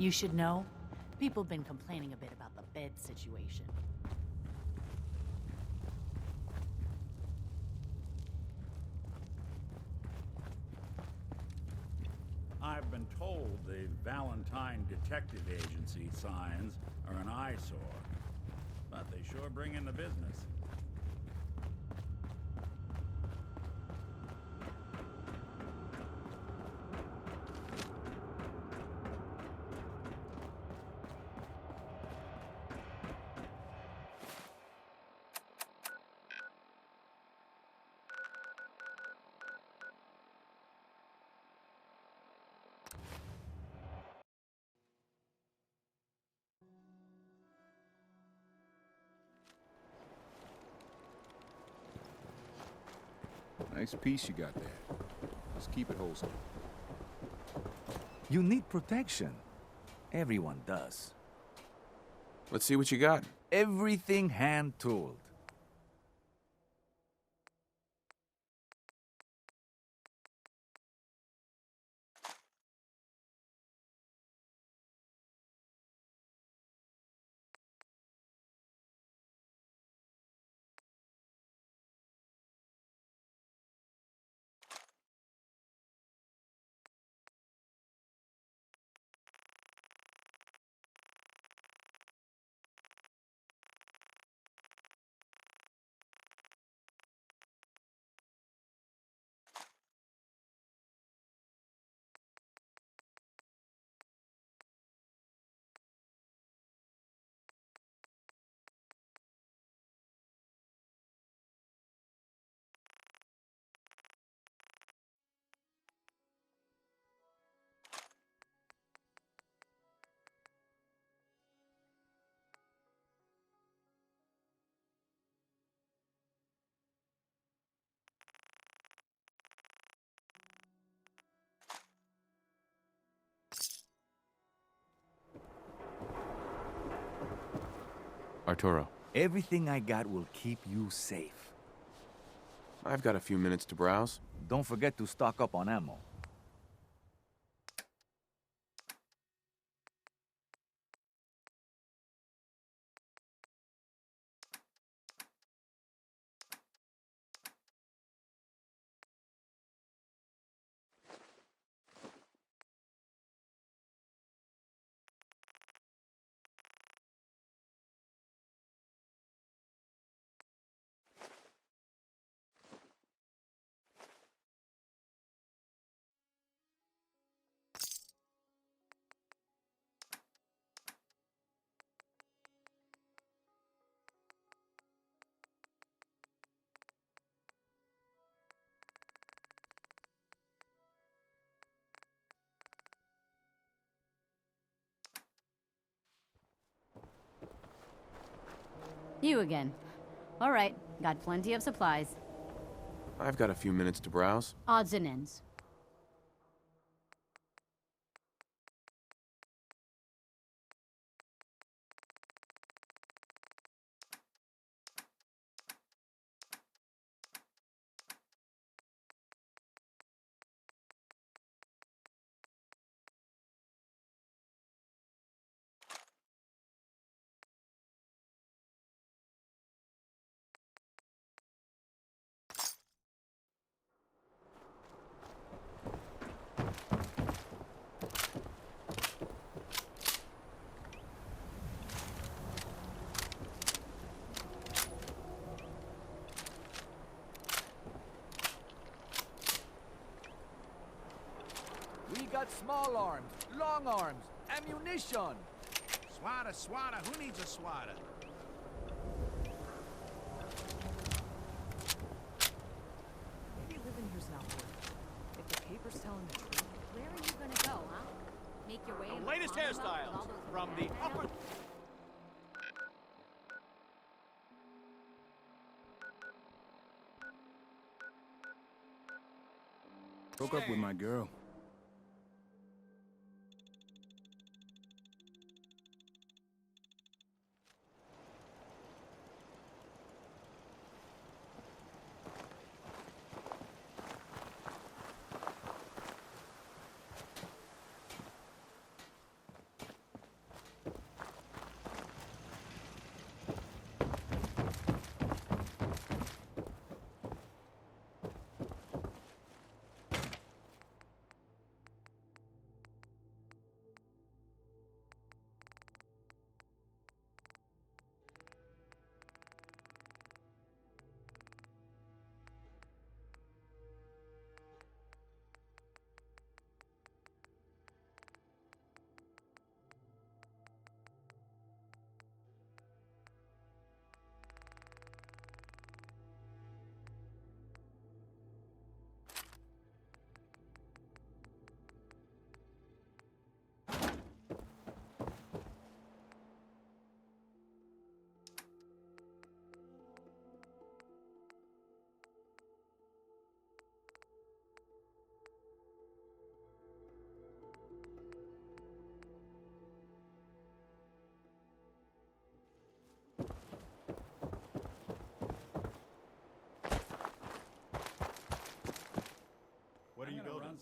You should know, people have been complaining a bit about the bed situation. I've been told the Valentine Detective Agency signs are an eyesore, but they sure bring in the business. Nice piece you got there. Just keep it holstered. You need protection. Everyone does. Let's see what you got. Everything hand-tooled. Arturo, Everything I got will keep you safe. I've got a few minutes to browse. Don't forget to stock up on ammo. You again. All right, got plenty of supplies. I've got a few minutes to browse. Odds and ends. We got small arms, long arms, ammunition. Swatter, swatter, who needs a swatter? Maybe living here's not worth it. If the paper's telling the truth. Where are you gonna go, huh? Make your way The in latest Commonwealth with all hairstyles those from the bad upper... Broke up with my girl.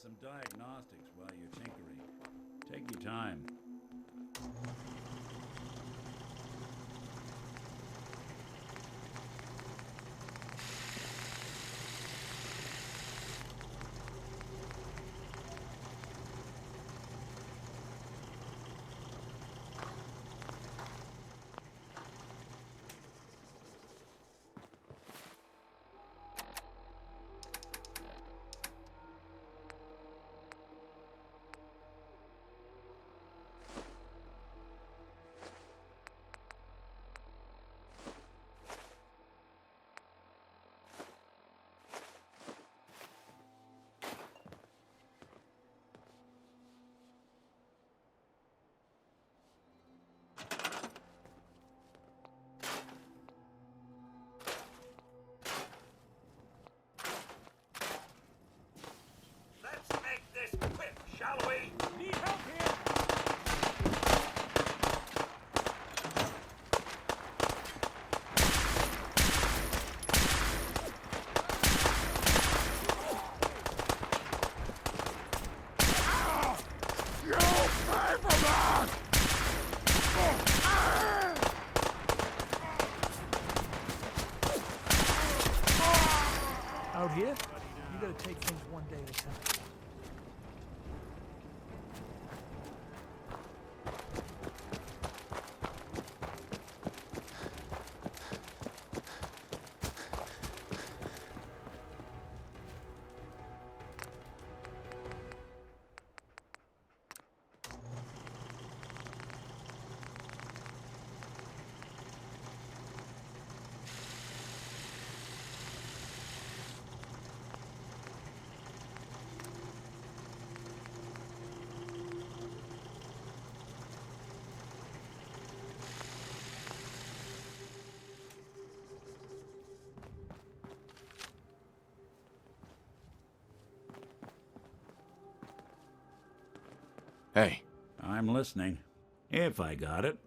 some diagnostics while you're tinkering. Take your time. Let's make this quick, shall we? Need help here! Out here, you gotta take things one day at a time. Hey, I'm listening. If I got it.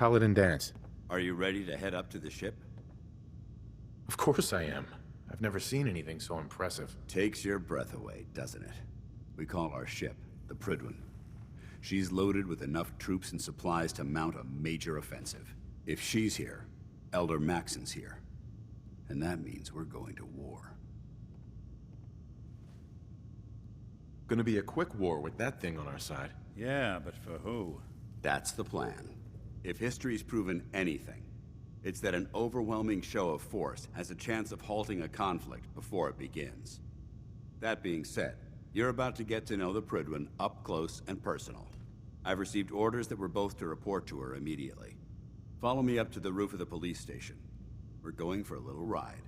Paladin Danse. Are you ready to head up to the ship? Of course I am. I've never seen anything so impressive. Takes your breath away, doesn't it? We call our ship the Prydwen. She's loaded with enough troops and supplies to mount a major offensive. If she's here, Elder Maxon's here. And that means we're going to war. Gonna be a quick war with that thing on our side. Yeah, but for who? That's the plan. If history's proven anything, it's that an overwhelming show of force has a chance of halting a conflict before it begins. That being said, you're about to get to know the Prydwen up close and personal. I've received orders that we're both to report to her immediately. Follow me up to the roof of the police station. We're going for a little ride.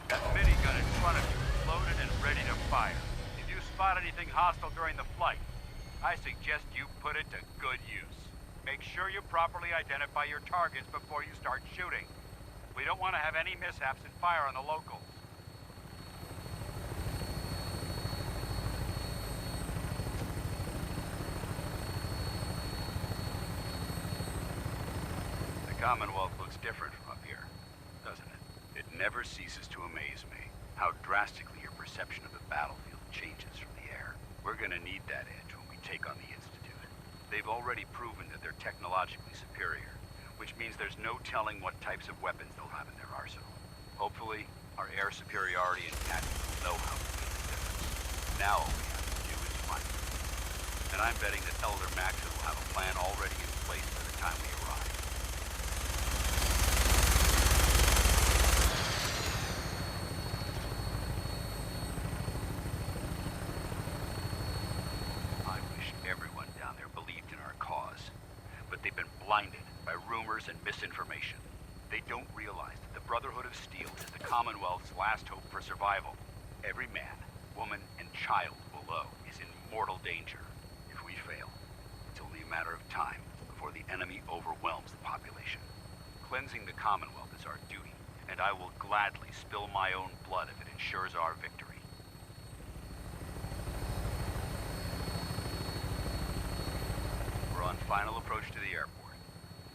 That minigun in front of you is loaded and ready to fire. If you spot anything hostile during the flight, I suggest you put it to good use. Make sure you properly identify your targets before you start shooting. We don't want to have any mishaps and fire on the locals. The Commonwealth looks different from up here, doesn't it? It never ceases to amaze me how drastically your perception of the battlefield changes from the air. We're gonna need that edge when we take on the Institute. They've already proven that they're technologically superior, which means there's no telling what types of weapons they'll have in their arsenal. Hopefully, our air superiority and tactics will know how to make the difference. Now all we have to do is find them. And I'm betting that Elder Maxon will have a plan already in place by the time we arrive. I wish everyone down there believed in our cause, but they've been blinded by rumors and misinformation. They don't realize that the Brotherhood of Steel is the Commonwealth's last hope for survival. Every man, woman, and child below is in mortal danger. If we fail, it's only a matter of time before the enemy overwhelms the population. Cleansing the Commonwealth is our duty, and I will gladly spill my own blood if it ensures our victory. We're on final approach to the airport.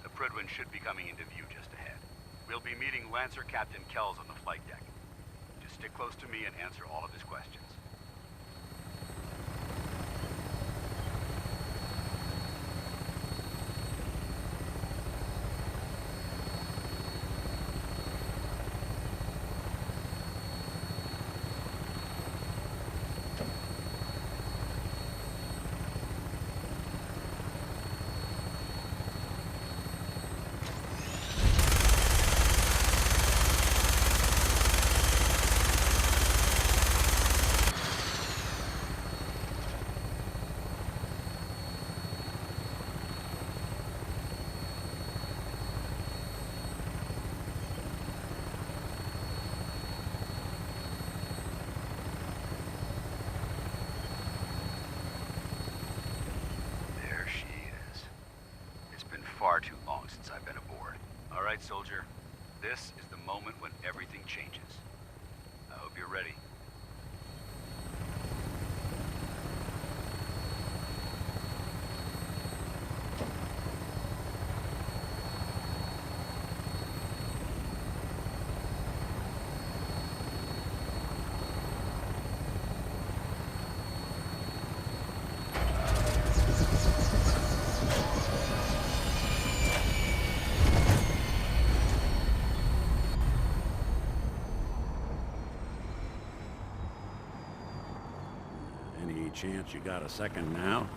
The Prydwen should be coming into view just ahead. We'll be meeting Lancer Captain Kells on the flight deck. Just stick close to me and answer all of his questions. Far too long since I've been aboard. All right, soldier. This is the moment when everything changes. I hope you're ready. Any chance you got a second now?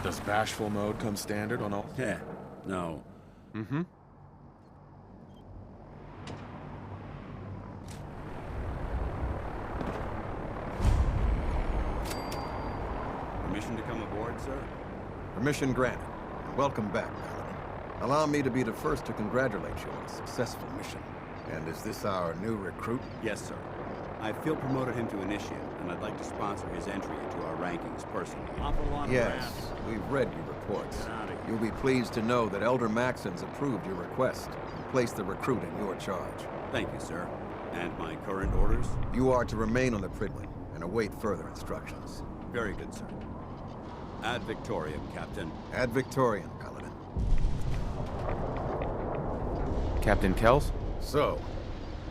Does bashful mode come standard on all? Yeah, no. Mm-hmm. Permission to come aboard, sir? Permission granted. Welcome back, Paladin. Allow me to be the first to congratulate you on a successful mission. And is this our new recruit? Yes, sir. I feel promoted him to initiate, and I'd like to sponsor his entry into our rankings personally. Awful lot of Yes, rats. we've read your reports. Get outta here. You'll be pleased to know that Elder Maxon's approved your request and placed the recruit in your charge. Thank you, sir. And my current orders? You are to remain on the Pridwin and await further instructions. Very good, sir. Ad Victoriam, Captain. Ad Victoriam, Paladin. Captain Kells? So,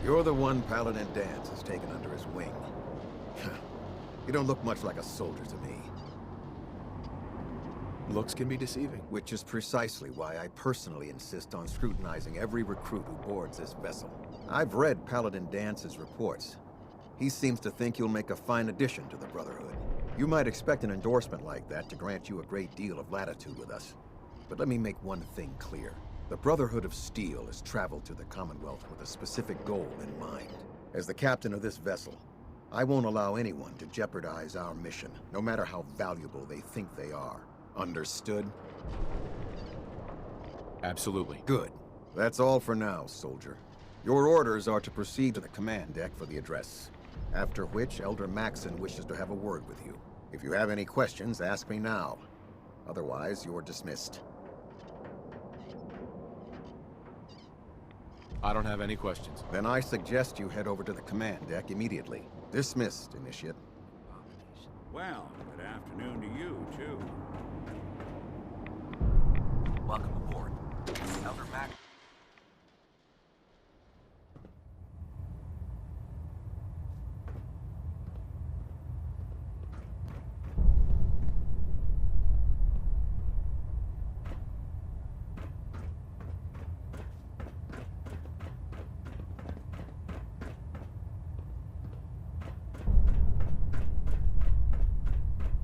you're the one Paladin Danse has taken under his wing. You don't look much like a soldier to me. Looks can be deceiving. Which is precisely why I personally insist on scrutinizing every recruit who boards this vessel. I've read Paladin Dance's reports. He seems to think you'll make a fine addition to the Brotherhood. You might expect an endorsement like that to grant you a great deal of latitude with us. But let me make one thing clear. The Brotherhood of Steel has traveled to the Commonwealth with a specific goal in mind. As the captain of this vessel, I won't allow anyone to jeopardize our mission, no matter how valuable they think they are. Understood? Absolutely. Good. That's all for now, soldier. Your orders are to proceed to the command deck for the address. After which, Elder Maxon wishes to have a word with you. If you have any questions, ask me now. Otherwise, you're dismissed. I don't have any questions. Then I suggest you head over to the command deck immediately. Dismissed, Initiate. Well, good afternoon to you, too. Welcome aboard. Elder Mac.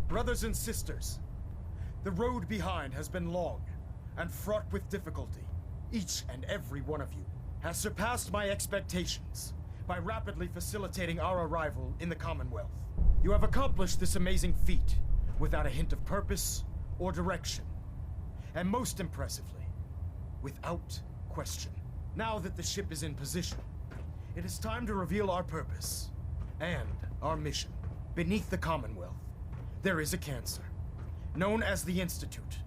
Brothers and sisters, the road behind has been long and fraught with difficulty. Each and every one of you has surpassed my expectations by rapidly facilitating our arrival in the Commonwealth. You have accomplished this amazing feat without a hint of purpose or direction. And most impressively, without question. Now that the ship is in position, it is time to reveal our purpose and our mission. Beneath the Commonwealth, there is a cancer, known as the Institute.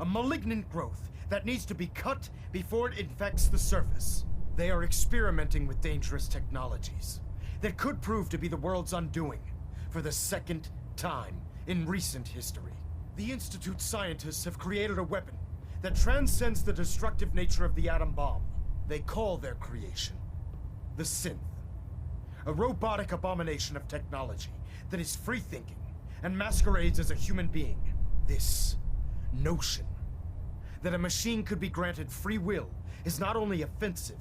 A malignant growth that needs to be cut before it infects the surface. They are experimenting with dangerous technologies that could prove to be the world's undoing for the second time in recent history. The Institute scientists have created a weapon that transcends the destructive nature of the atom bomb. They call their creation the Synth. A robotic abomination of technology that is free-thinking and masquerades as a human being. This notion that a machine could be granted free will is not only offensive,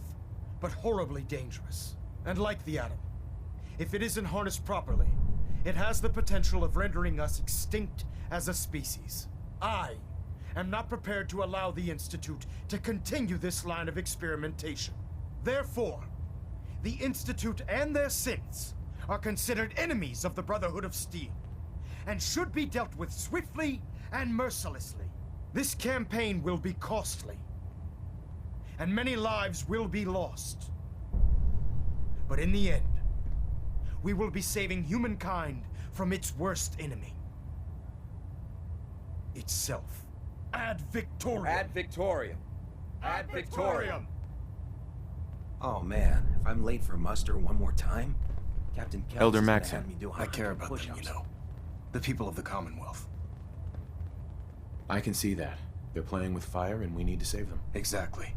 but horribly dangerous. And like the atom, if it isn't harnessed properly, it has the potential of rendering us extinct as a species. I am not prepared to allow the Institute to continue this line of experimentation. Therefore, the Institute and their synths are considered enemies of the Brotherhood of Steel, and should be dealt with swiftly and mercilessly. This campaign will be costly, and many lives will be lost. But in the end, we will be saving humankind from its worst enemy. Itself. Ad Victoriam! Ad Victoriam! Ad Victoriam! Oh man, if I'm late for muster one more time, Captain Kells Elder is gonna Maxon. have me do I care 100 about them, you push-ups. know. The people of the Commonwealth. I can see that. They're playing with fire and we need to save them. Exactly.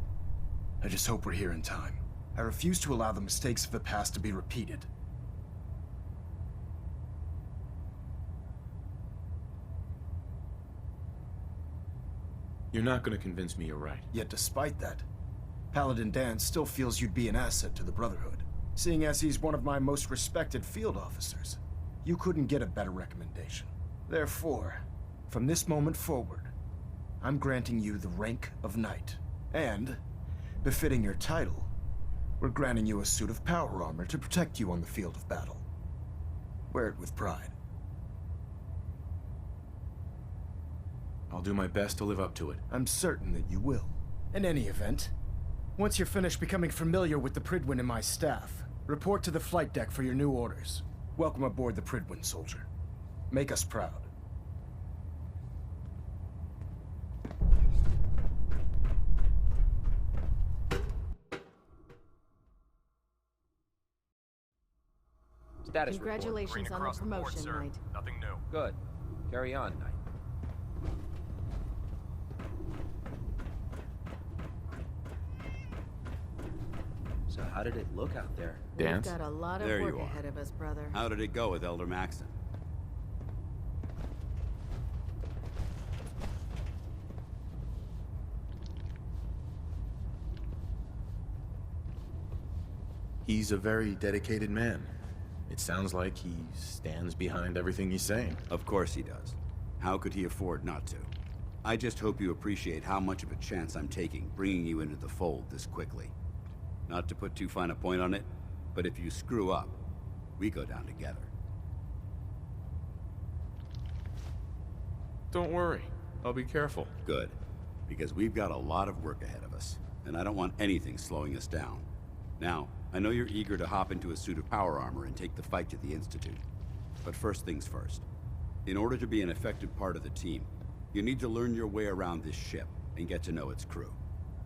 I just hope we're here in time. I refuse to allow the mistakes of the past to be repeated. You're not going to convince me you're right. Yet despite that, Paladin Dan still feels you'd be an asset to the Brotherhood, seeing as he's one of my most respected field officers. You couldn't get a better recommendation. Therefore, from this moment forward, I'm granting you the rank of knight. And, befitting your title, we're granting you a suit of power armor to protect you on the field of battle. Wear it with pride. I'll do my best to live up to it. I'm certain that you will. In any event, once you're finished becoming familiar with the Prydwen and my staff, report to the flight deck for your new orders. Welcome aboard the Prydwen, soldier. Make us proud. Status Congratulations on the promotion, Knight. Nothing new. Good. Carry on, Knight. So how did it look out there? Dance? We've got a lot of There work you are. ahead of us, brother. How did it go with Elder Maxon? He's a very dedicated man. It sounds like he stands behind everything he's saying. Of course he does. How could he afford not to? I just hope you appreciate how much of a chance I'm taking, bringing you into the fold this quickly. Not to put too fine a point on it, but if you screw up, we go down together. Don't worry. I'll be careful. Good. Because we've got a lot of work ahead of us, and I don't want anything slowing us down. Now, I know you're eager to hop into a suit of power armor and take the fight to the Institute. But first things first. In order to be an effective part of the team, you need to learn your way around this ship and get to know its crew.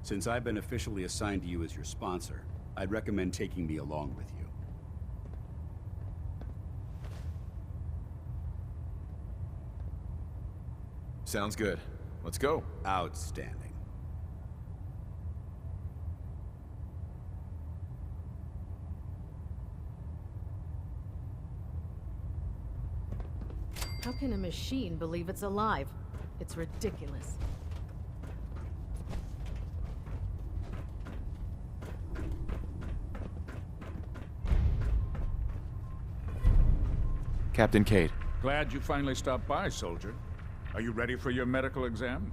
Since I've been officially assigned to you as your sponsor, I'd recommend taking me along with you. Sounds good. Let's go. Outstanding. How can a machine believe it's alive? It's ridiculous. Captain Cade. Glad you finally stopped by, soldier. Are you ready for your medical exam?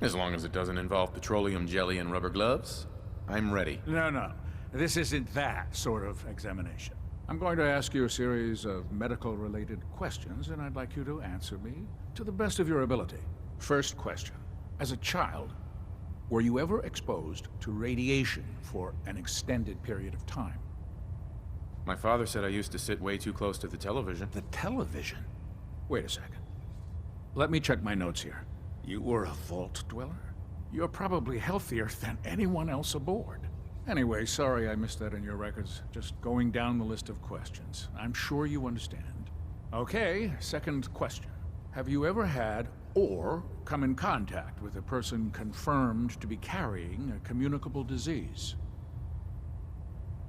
As long as it doesn't involve petroleum jelly and rubber gloves, I'm ready. No. This isn't that sort of examination. I'm going to ask you a series of medical-related questions, and I'd like you to answer me to the best of your ability. First question. As a child, were you ever exposed to radiation for an extended period of time? My father said I used to sit way too close to the television. The television? Wait a second. Let me check my notes here. You were a vault dweller? You're probably healthier than anyone else aboard. Anyway, sorry I missed that in your records. Just going down the list of questions. I'm sure you understand. Okay, second question. Have you ever had or come in contact with a person confirmed to be carrying a communicable disease?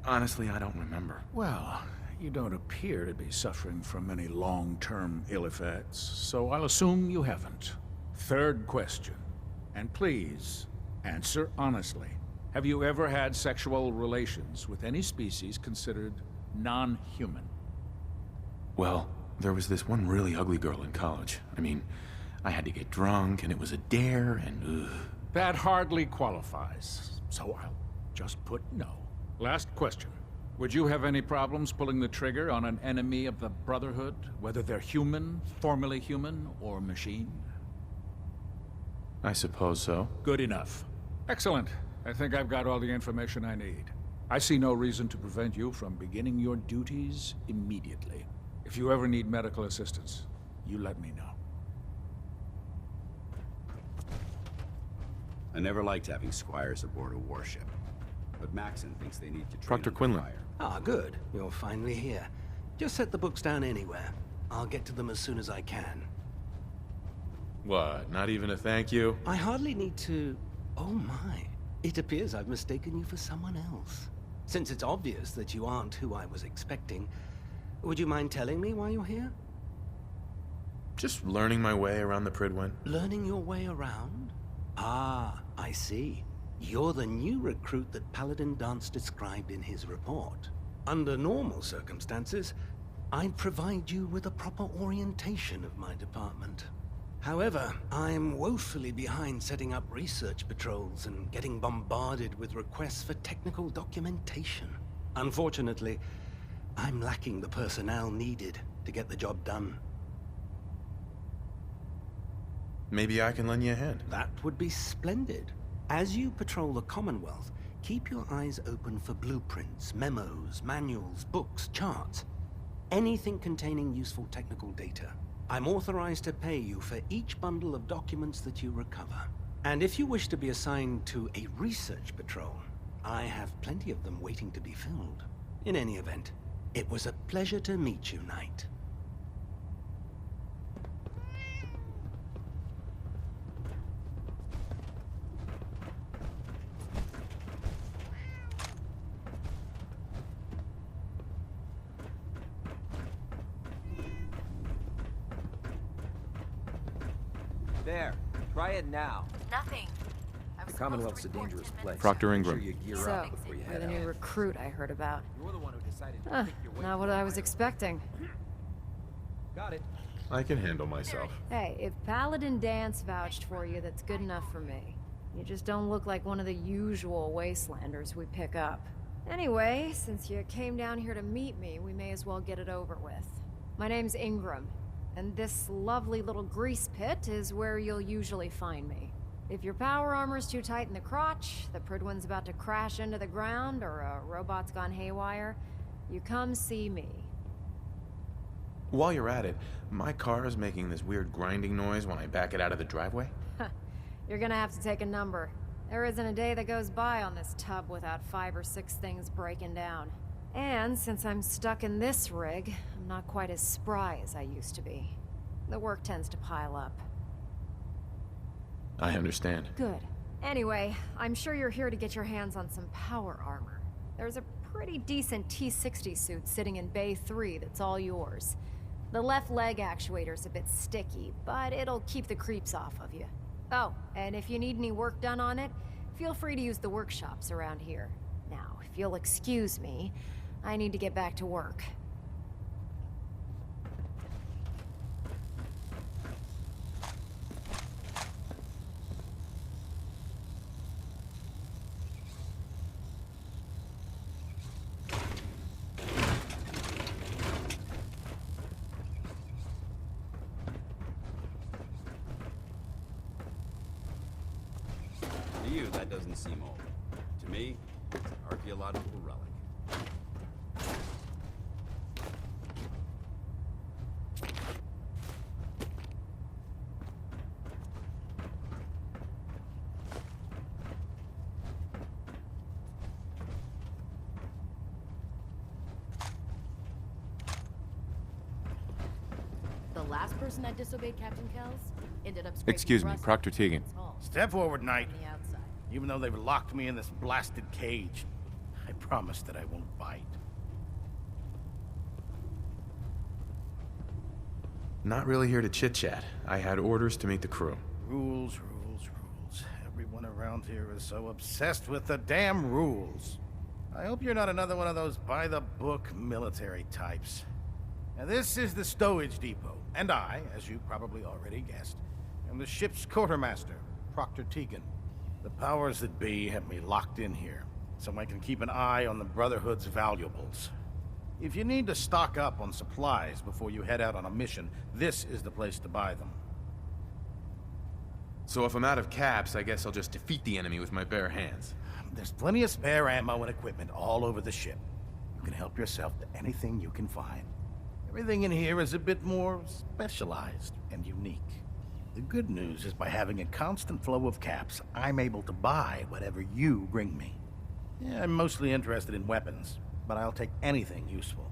Honestly, I don't remember. Well, you don't appear to be suffering from any long-term ill effects, so I'll assume you haven't. Third question, and please, answer honestly. Have you ever had sexual relations with any species considered non-human? Well, there was this one really ugly girl in college. I mean, I had to get drunk, and it was a dare, and That hardly qualifies, so I'll just put no. Last question. Would you have any problems pulling the trigger on an enemy of the Brotherhood, whether they're human, formerly human, or machine? I suppose so. Good enough. Excellent. I think I've got all the information I need. I see no reason to prevent you from beginning your duties immediately. If you ever need medical assistance, you let me know. I never liked having squires aboard a warship. But Maxon thinks they need to train Proctor under Quinlan. fire. Ah, good. You're finally here. Just set the books down anywhere. I'll get to them as soon as I can. What, not even a thank you? I hardly need to... Oh my. It appears I've mistaken you for someone else. Since it's obvious that you aren't who I was expecting, would you mind telling me why you're here? Just learning my way around the Prydwen. Learning your way around? Ah, I see. You're the new recruit that Paladin Danse described in his report. Under normal circumstances, I'd provide you with a proper orientation of my department. However, I'm woefully behind setting up research patrols and getting bombarded with requests for technical documentation. Unfortunately, I'm lacking the personnel needed to get the job done. Maybe I can lend you a hand. That would be splendid. As you patrol the Commonwealth, keep your eyes open for blueprints, memos, manuals, books, charts. Anything containing useful technical data. I'm authorized to pay you for each bundle of documents that you recover. And if you wish to be assigned to a research patrol, I have plenty of them waiting to be filled. In any event, it was a pleasure to meet you, Knight. There. Try it now. Nothing. The Commonwealth's a dangerous place. Proctor Make Ingram. sure you gear So, up before you you're head the new out. recruit I heard about. You're the one who decided to Huh, pick your way not what through I the was fire. expecting. Got it. I can handle myself. Hey, if Paladin Dance vouched for you, that's good enough for me. You just don't look like one of the usual wastelanders we pick up. Anyway, since you came down here to meet me, we may as well get it over with. My name's Ingram, and this lovely little grease pit is where you'll usually find me. If your power armor's too tight in the crotch, the Pridwin's about to crash into the ground, or a robot's gone haywire, you come see me. While you're at it, my car is making this weird grinding noise when I back it out of the driveway. You're gonna have to take a number. There isn't a day that goes by on this tub without 5 or 6 things breaking down. And since I'm stuck in this rig, I'm not quite as spry as I used to be. The work tends to pile up. I understand. Good. Anyway, I'm sure you're here to get your hands on some power armor. There's a pretty decent T-60 suit sitting in Bay 3 that's all yours. The left leg actuator's a bit sticky, but it'll keep the creeps off of you. Oh, and if you need any work done on it, feel free to use the workshops around here. Now, if you'll excuse me, I need to get back to work. To you, that doesn't seem old. To me, it's an archaeological relic. The last person that disobeyed Captain Kells ended up scraping Excuse me, rust Proctor off Tegan. his hull Step forward, Knight. on the outside. Even though they've locked me in this blasted cage, I promise that I won't bite. Not really here to chit-chat. I had orders to meet the crew. Rules, rules, rules. Everyone around here is so obsessed with the damn rules. I hope you're not another one of those by-the-book military types. Now, this is the stowage depot, and I, as you probably already guessed, am the ship's quartermaster, Proctor Tegan. The powers that be have me locked in here, so I can keep an eye on the Brotherhood's valuables. If you need to stock up on supplies before you head out on a mission, this is the place to buy them. So if I'm out of caps, I guess I'll just defeat the enemy with my bare hands. There's plenty of spare ammo and equipment all over the ship. You can help yourself to anything you can find. Everything in here is a bit more specialized and unique. The good news is by having a constant flow of caps, I'm able to buy whatever you bring me. Yeah, I'm mostly interested in weapons, but I'll take anything useful.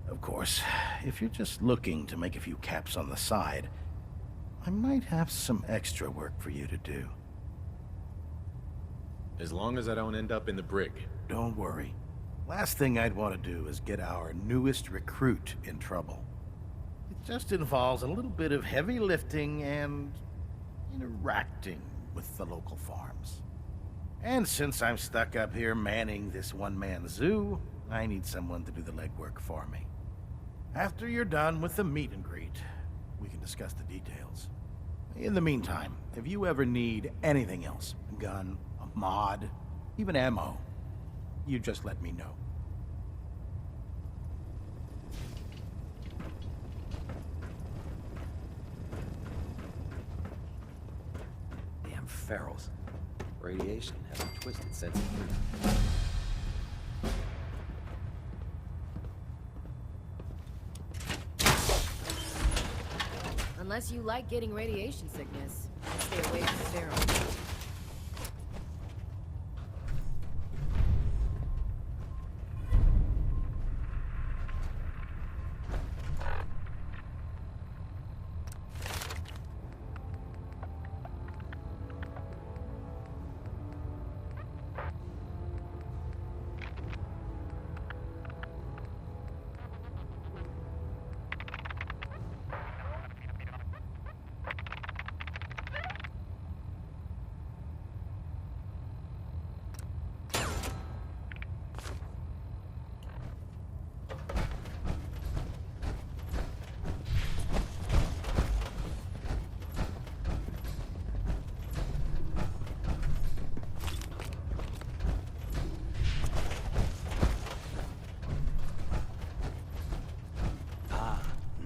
Of course, if you're just looking to make a few caps on the side, I might have some extra work for you to do. As long as I don't end up in the brig. Don't worry. Last thing I'd want to do is get our newest recruit in trouble. It just involves a little bit of heavy lifting and interacting with the local farms. And since I'm stuck up here manning this one-man zoo, I need someone to do the legwork for me. After you're done with the meet and greet, we can discuss the details. In the meantime, if you ever need anything else, a gun, a mod, even ammo, you just let me know. Damn ferals. Radiation has a twisted sense of humor. Unless you like getting radiation sickness, stay away from steroids.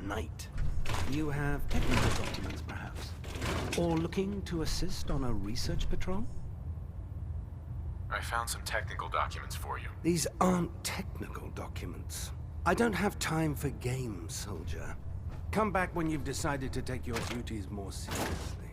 Knight. You have technical documents, perhaps? Or looking to assist on a research patrol? I found some technical documents for you. These aren't technical documents. I don't have time for games, soldier. Come back when you've decided to take your duties more seriously.